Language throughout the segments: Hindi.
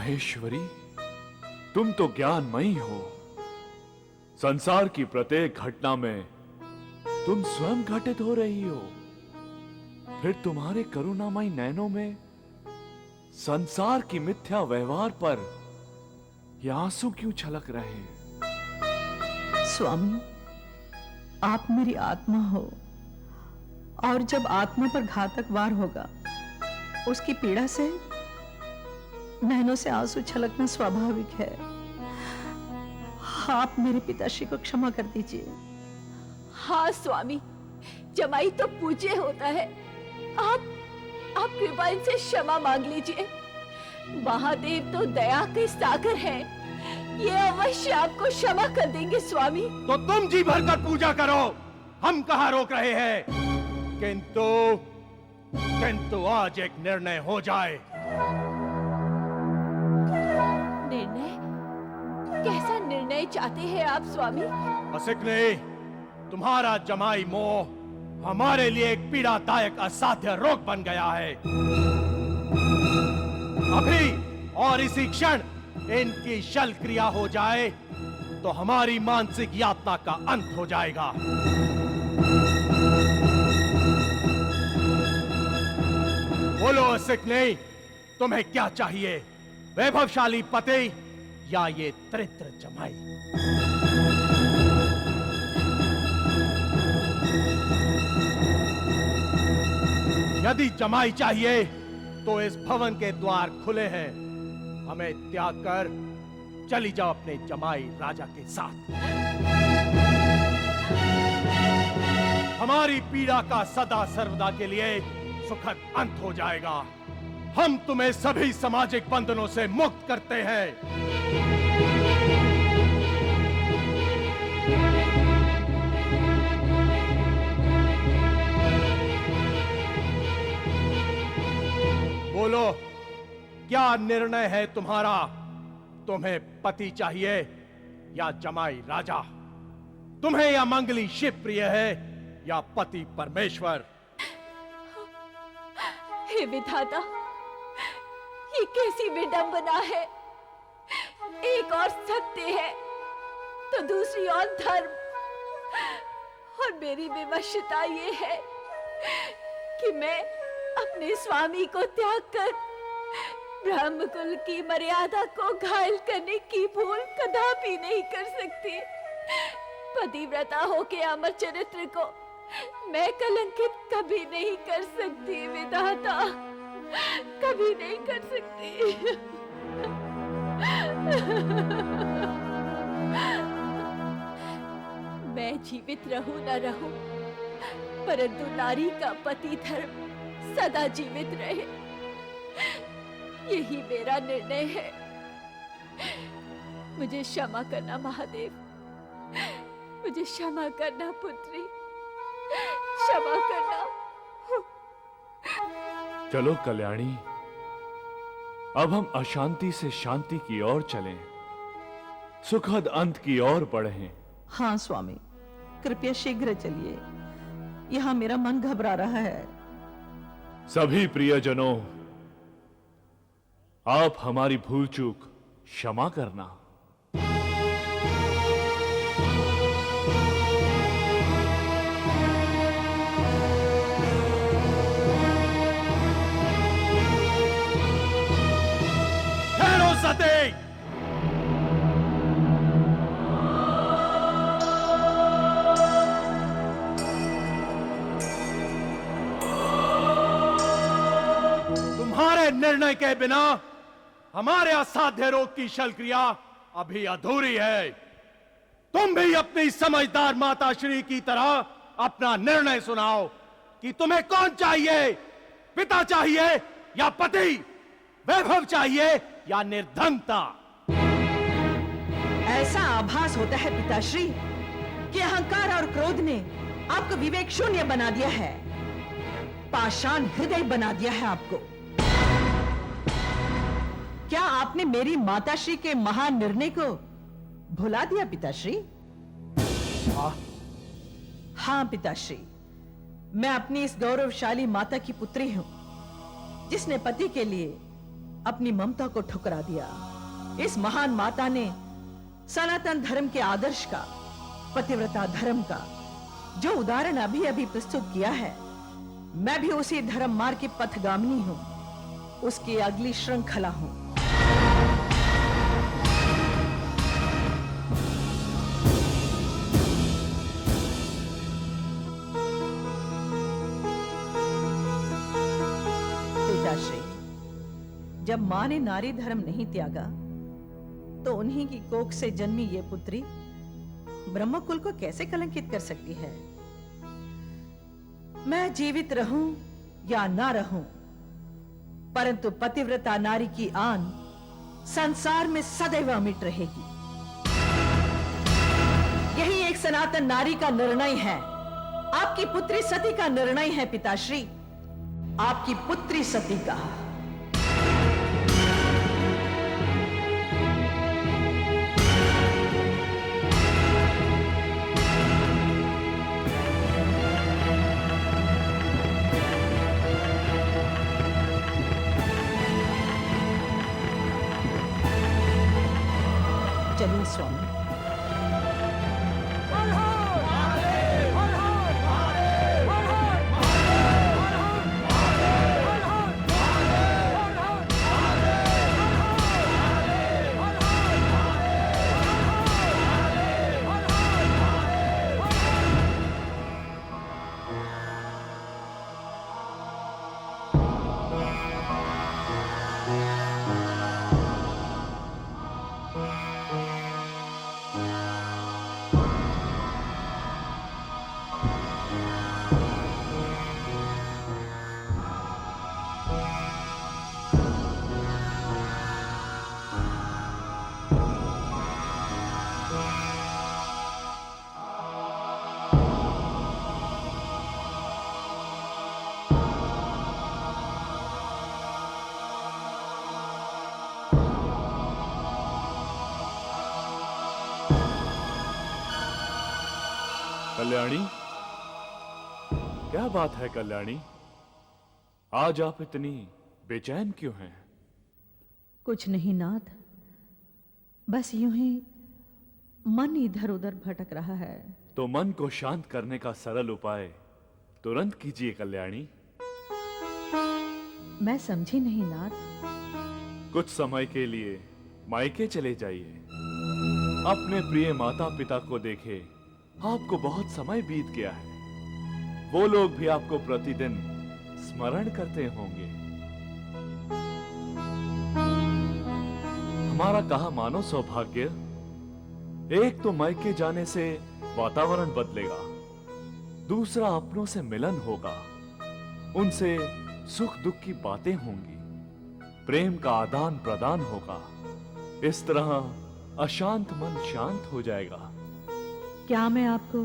महेश्वरी, तुम तो ज्ञानमयी हो। संसार की प्रत्येक घटना में तुम स्वयं घटित हो रही हो। फिर तुम्हारे करुणामयी नयनों में संसार की मिथ्या व्यवहार पर ये आंसू क्यों छलक रहे हैं? स्वामी, आप मेरी आत्मा हो, और जब आत्मा पर घातक वार होगा, उसकी पीड़ा से नैनों से आंसू छलकना स्वाभाविक है। आप मेरे पिताश्री को क्षमा कर दीजिए। हाँ स्वामी, जमाई तो पूज्य होता है। आप कृपा इनसे क्षमा मांग लीजिए। महादेव तो दया के सागर हैं। ये अवश्य आपको क्षमा कर देंगे स्वामी। तो तुम जी भरकर पूजा करो, हम कहाँ रोक रहे हैं। किंतु आज एक निर्णय हो जाए। निर्णय? कैसा निर्णय चाहते हैं आप स्वामी? असिकने, तुम्हारा जमाई मोह हमारे लिए एक पीड़ादायक असाध्य रोग बन गया है। अभी और इसी क्षण इनकी शल क्रिया हो जाए तो हमारी मानसिक यातना का अंत हो जाएगा। बोलो असिकने, तुम्हें क्या चाहिए? वैभवशाली पति या ये दरिद्र जमाई? यदि जमाई चाहिए तो इस भवन के द्वार खुले हैं। हमें त्याग कर चली जाओ अपने जमाई राजा के साथ। हमारी पीड़ा का सदा सर्वदा के लिए सुखद अंत हो जाएगा। हम तुम्हें सभी सामाजिक बंधनों से मुक्त करते हैं। बोलो, क्या निर्णय है तुम्हारा? तुम्हें पति चाहिए या जमाई राजा? तुम्हें या मंगली शिव प्रिय है या पति परमेश्वर? हे विधाता, ये कैसी विडंबना है। एक और सत्य है तो दूसरी और धर्म, और मेरी विवशता ये है कि मैं अपने स्वामी को त्याग कर ब्रह्मकुल की मर्यादा को घायल करने की भूल कदापि नहीं कर सकती। पतिव्रता होके अमर चरित्र को मैं कलंकित कभी नहीं कर सकती विधाता, कभी नहीं कर सकती। मैं जीवित रहूं न रहूं, परंतु नारी का पति धर्म सदा जीवित रहे, यही मेरा निर्णय है। मुझे क्षमा करना महादेव, मुझे क्षमा करना पुत्री, क्षमा करना। चलो कल्याणी, अब हम अशांति से शांति की ओर चलें, सुखद अंत की ओर बढ़ें। हाँ स्वामी, कृपया शीघ्र चलिए, यहाँ मेरा मन घबरा रहा है। सभी प्रियजनों, आप हमारी भूल चूक क्षमा करना। ठहरो सती! तुम्हारे निर्णय के बिना हमारे असाध्य रोग की शल्यक्रिया अभी अधूरी है। तुम भी अपनी समझदार माता श्री की तरह अपना निर्णय सुनाओ कि तुम्हें कौन चाहिए, पिता चाहिए या पति, वैभव चाहिए या निर्धनता। ऐसा आभास होता है पिताश्री कि अहंकार और क्रोध ने आपको विवेक शून्य बना दिया है, पाषाण हृदय बना दिया है आपको। क्या आपने मेरी माताश्री के महान निर्णय को भुला दिया पिताश्री? हाँ पिताश्री, मैं अपनी इस गौरवशाली माता की पुत्री हूं, जिसने पति के लिए अपनी ममता को ठुकरा दिया। इस महान माता ने सनातन धर्म के आदर्श का, पतिव्रता धर्म का जो उदाहरण अभी अभी प्रस्तुत किया है, मैं भी उसी धर्म मार्ग की पथगामिनी हूं, उसकी अगली श्रृंखला हूं। पिताश्री, जब मां ने नारी धर्म नहीं त्यागा तो उन्हीं की कोख से जन्मी ये पुत्री ब्रह्मकुल को कैसे कलंकित कर सकती है? मैं जीवित रहूं या ना रहूं, परंतु पतिव्रता नारी की आन संसार में सदैव अमिट रहेगी। यही एक सनातन नारी का निर्णय है, आपकी पुत्री सती का निर्णय है पिताश्री, आपकी पुत्री सती का। चलिए स्वामी। कल्याणी, क्या बात है कल्याणी? आज आप इतनी बेचैन क्यों हैं? कुछ नहीं नाथ, बस यूं ही मन इधर उधर भटक रहा है। तो मन को शांत करने का सरल उपाय तुरंत कीजिए कल्याणी। मैं समझी नहीं नाथ। कुछ समय के लिए मायके चले जाइए, अपने प्रिय माता पिता को देखे। आपको बहुत समय बीत गया है, वो लोग भी आपको प्रतिदिन स्मरण करते होंगे। हमारा कहा मानो सौभाग्य, एक तो मायके जाने से वातावरण बदलेगा, दूसरा अपनों से मिलन होगा, उनसे सुख दुख की बातें होंगी, प्रेम का आदान प्रदान होगा। इस तरह अशांत मन शांत हो जाएगा। क्या मैं आपको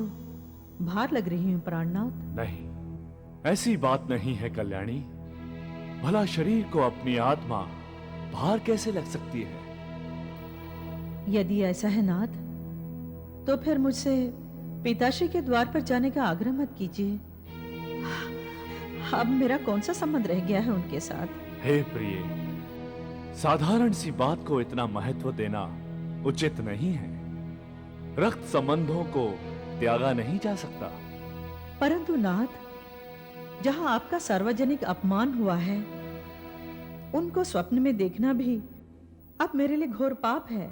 भार लग रही हूं प्राणनाथ? नहीं, ऐसी बात नहीं है कल्याणी। भला शरीर को अपनी आत्मा भार कैसे लग सकती है? यदि ऐसा है नाथ, तो फिर मुझसे पिताश्री के द्वार पर जाने का आग्रह मत कीजिए। अब मेरा कौन सा संबंध रह गया है उनके साथ? हे प्रिय, साधारण सी बात को इतना महत्व देना उचित नहीं है। रक्त संबंधों को त्यागा नहीं जा सकता। परंतु नाथ, जहां आपका सार्वजनिक अपमान हुआ है, उनको स्वप्न में देखना भी अब मेरे लिए घोर पाप है।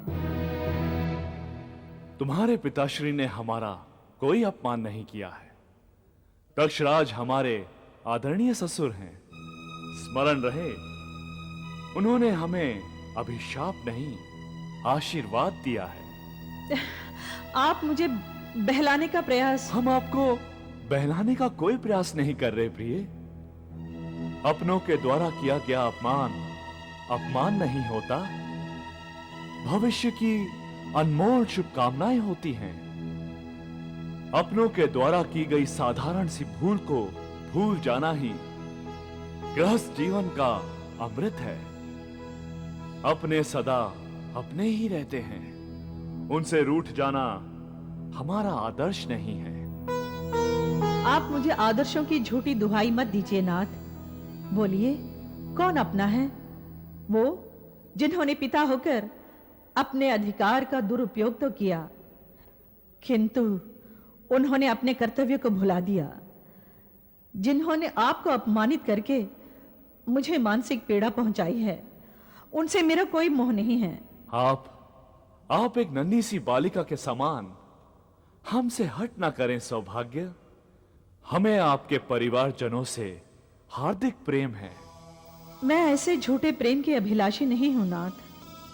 तुम्हारे पिताश्री ने हमारा कोई अपमान नहीं किया है। दक्षराज हमारे आदरणीय ससुर हैं, स्मरण रहे। उन्होंने हमें अभिशाप नहीं, आशीर्वाद दिया है। आप मुझे बहलाने का प्रयास। हम आपको बहलाने का कोई प्रयास नहीं कर रहे प्रिय। अपनों के द्वारा किया गया अपमान अपमान नहीं होता, भविष्य की अनमोल शुभकामनाएं होती हैं। अपनों के द्वारा की गई साधारण सी भूल को भूल जाना ही गृहस्थ जीवन का अमृत है। अपने सदा अपने ही रहते हैं, उनसे रूठ जाना हमारा आदर्श नहीं है। आप मुझे आदर्शों की झूठी दुहाई मत दीजिए नाथ। बोलिए, कौन अपना है वो जिन्होंने पिता होकर अपने अधिकार का दुरुपयोग तो किया, किंतु उन्होंने अपने कर्तव्य को भुला दिया। जिन्होंने आपको अपमानित करके मुझे मानसिक पीड़ा पहुंचाई है, उनसे मेरा कोई मोह नहीं है। आप एक नन्ही सी बालिका के समान हमसे हट ना करें सौभाग्य। हमें आपके परिवारजनों से हार्दिक प्रेम है। मैं ऐसे झूठे प्रेम की अभिलाषी नहीं हूं नाथ।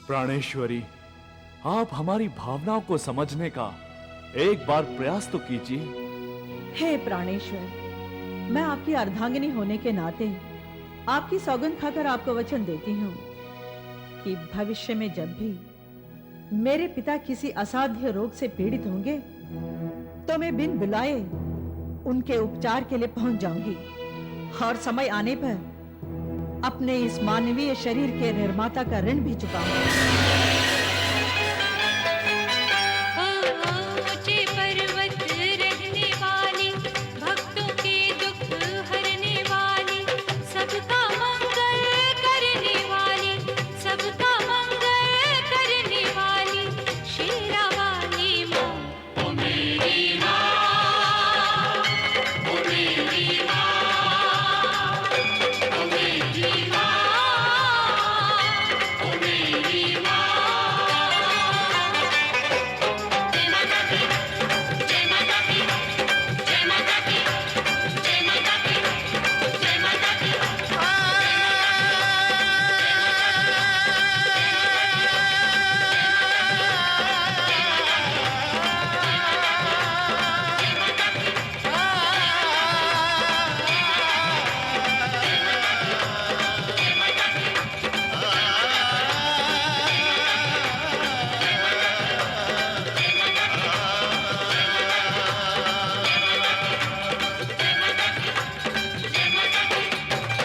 प्राणेश्वरी, आप हमारी भावनाओं को समझने का एक बार प्रयास तो कीजिए। हे प्राणेश्वर, मैं आपकी अर्धांगिनी होने के नाते आपकी सौगंध खाकर आपको वचन देती हूँ कि भविष्य में जब भी मेरे पिता किसी असाध्य रोग से पीड़ित होंगे तो मैं बिन बुलाए उनके उपचार के लिए पहुंच जाऊंगी और समय आने पर अपने इस मानवीय शरीर के निर्माता का ऋण भी चुकाऊंगी।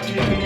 Yeah.